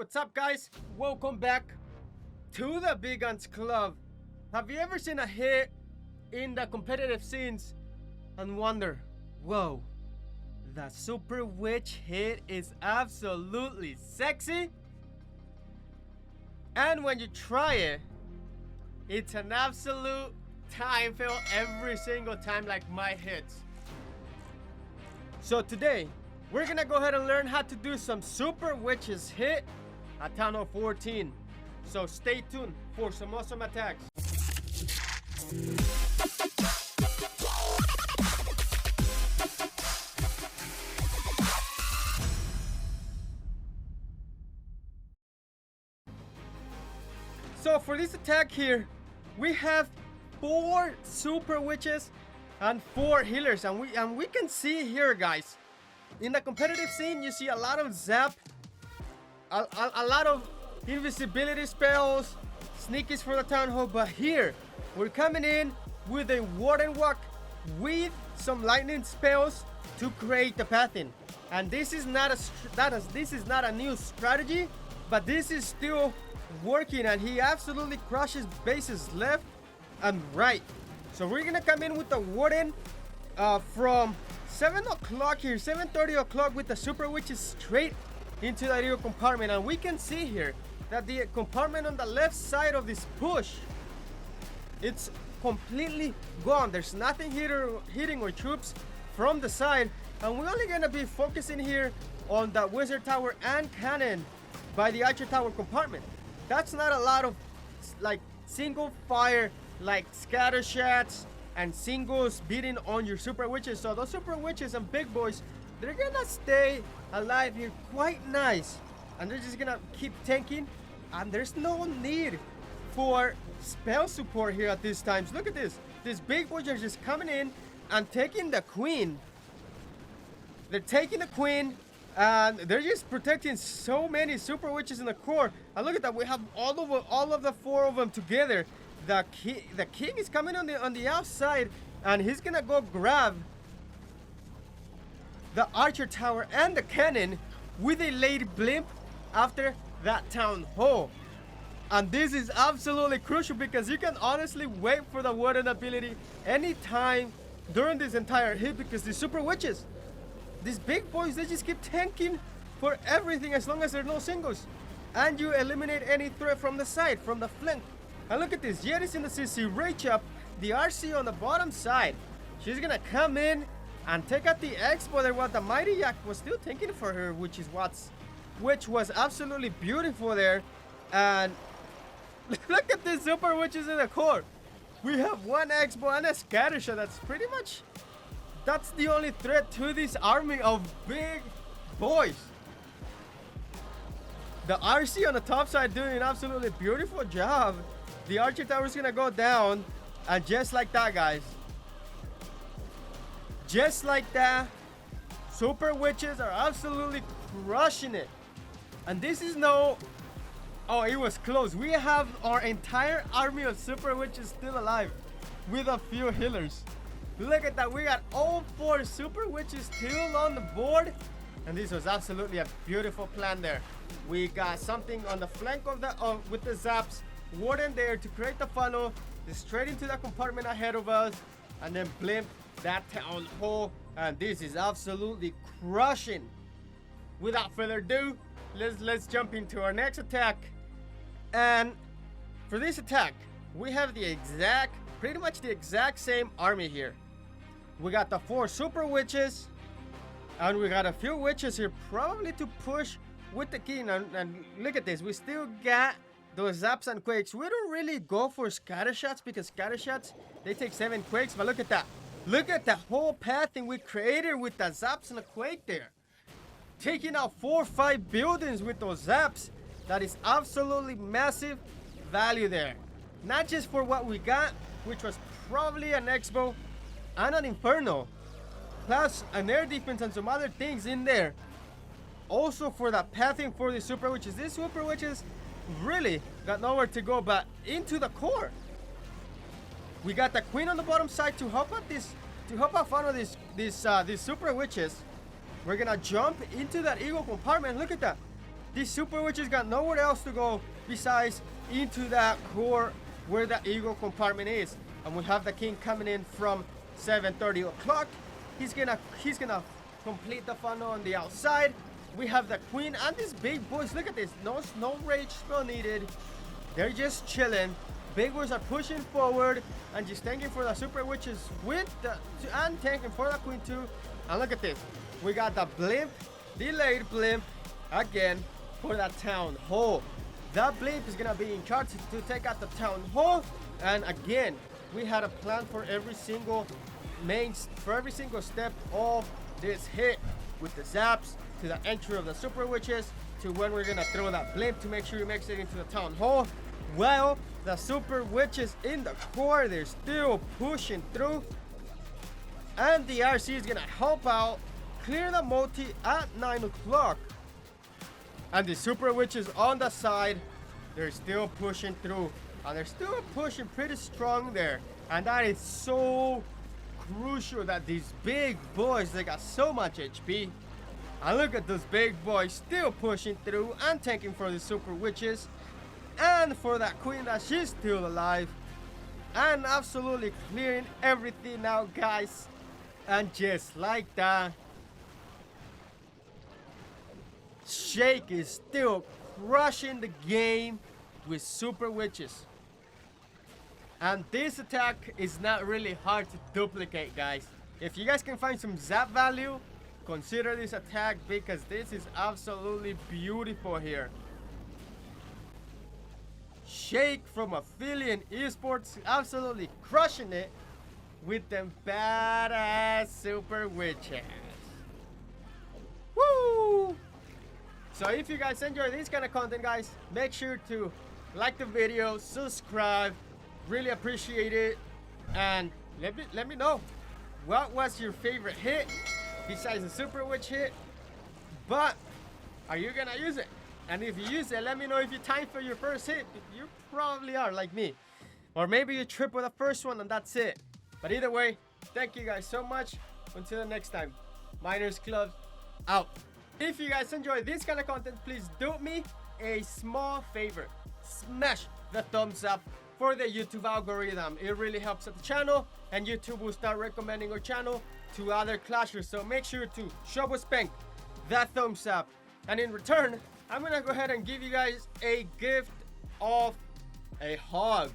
what's up, guys? Welcome back to the Big Guns Club. Have you ever seen a hit in the competitive scenes and wonder, whoa, the Super Witch hit is absolutely sexy? And when you try it, it's an absolute time fail every single time, like my hits. So today, we're gonna go ahead and learn how to do some Super Witches hit at Town Hall 14. So stay tuned for some awesome attacks. So for this attack here, we have 4 Super Witches and 4 healers, and we can see here, guys, in the competitive scene, you see a lot of zap, a lot of invisibility spells, sneakies for the Town Hall, but here, we're coming in with a Warden Walk with some lightning spells to create the pathing. And this is not a new strategy, but this is still working, and he absolutely crushes bases left and right. So we're gonna come in with the Warden from 7 o'clock here, 7:30 o'clock, with the Super Witches straight into the Eagle compartment. And we can see here that the compartment on the left side of this push, it's completely gone. There's nothing hitting our troops from the side, and we're only gonna be focusing here on the Wizard Tower and Cannon by the Archer Tower compartment. That's not a lot of like single fire, like scatter shots and singles beating on your Super Witches. So those Super Witches and big boys, they're gonna stay alive here quite nice, and they're just gonna keep tanking, and there's no need for spell support here at these times. Look at this. These big boys are just coming in and taking the queen. They're taking the queen, and they're just protecting so many Super Witches in the core. And look at that, we have all of the 4 of them together. The king is coming on the outside, and he's gonna go grab the Archer Tower and the cannon with a late blimp after that Town Hall. And this is absolutely crucial because you can honestly wait for the Warden ability anytime during this entire hit, because the Super Witches, these big boys, they just keep tanking for everything as long as there are no singles, and you eliminate any threat from the side, from the flank. And look at this, Yeti's in the CC, Rage up, the RC on the bottom side. She's gonna come in and take out the Expo there, what the Mighty Yak was still thinking for her, which was absolutely beautiful there. And look at this Super Witches in the core. We have 1 Expo and a Scattershot. That's the only threat to this army of big boys. The RC on the top side doing an absolutely beautiful job. The Archer Tower is gonna go down, and just like that, guys, just like that, Super Witches are absolutely crushing it. And this is no, oh, it was close. We have our entire army of Super Witches still alive with a few healers. Look at that, we got all 4 Super Witches still on the board, and this was absolutely a beautiful plan there. We got something on the flank of with the zaps, Warden there to create the funnel, straight into the compartment ahead of us, and then blimp that Town Hall, and this is absolutely crushing. Without further ado, let's jump into our next attack. And for this attack, we have pretty much the exact same army here. We got the 4 Super Witches, and we got a few witches here, probably to push with the king. And look at this, we still got those zaps and quakes. We don't really go for scatter shots because scatter shots, they take 7 quakes, but look at that. Look at the whole pathing we created with the zaps and the quake there. Taking out 4 or 5 buildings with those zaps. That is absolutely massive value there. Not just for what we got, which was probably an Expo and an Inferno, plus an air defense and some other things in there. Also for the pathing for the Super Witches. These Super Witches really got nowhere to go but into the core. We got the queen on the bottom side to help out funnel these Super Witches. We're gonna jump into that Eagle compartment. Look at that. This Super Witches got nowhere else to go besides into that core where the Eagle compartment is. And we have the King coming in from 7:30 o'clock. He's gonna complete the funnel on the outside. We have the Queen and these big boys. Look at this. No rage spell needed. They're just chilling. Big boys are pushing forward and just tanking for the Super Witches with the and tanking for the Queen too. And look at this. We got the blimp, delayed blimp again for the Town Hall. That blimp is gonna be in charge to take out the Town Hall. And again, we had a plan for every single step of this hit, with the zaps to the entry of the Super Witches to when we're gonna throw that blimp to make sure he makes it into the Town Hall. Well, the Super Witches in the core, they're still pushing through, and the RC is gonna help out clear the multi at 9 o'clock. And the Super Witches on the side, they're still pushing through, and they're still pushing pretty strong there. And that is so crucial that these big boys, they got so much HP. And look at those big boys still pushing through and tanking for the Super Witches. And for that Queen, that she's still alive. And absolutely clearing everything out, guys. And just like that, Shake is still crushing the game with Super Witches. And this attack is not really hard to duplicate, guys. If you guys can find some zap value, consider this attack, because this is absolutely beautiful here. Shake from Aphelion Esports absolutely crushing it with them badass Super Witches. Woo! So if you guys enjoy this kind of content, guys, make sure to like the video, subscribe, really appreciate it, and let me know what was your favorite hit besides the Super Witch hit. But are you gonna use it? And if you use it, let me know if you time for your first hit. You probably are, like me. Or maybe you trip with the first one and that's it. But either way, thank you guys so much. Until the next time, Miners Club out. If you guys enjoy this kind of content, please do me a small favor. Smash the thumbs up for the YouTube algorithm. It really helps out the channel, and YouTube will start recommending our channel to other clashers. So make sure to show us spank that thumbs up. And in return, I'm gonna go ahead and give you guys a gift of a hug.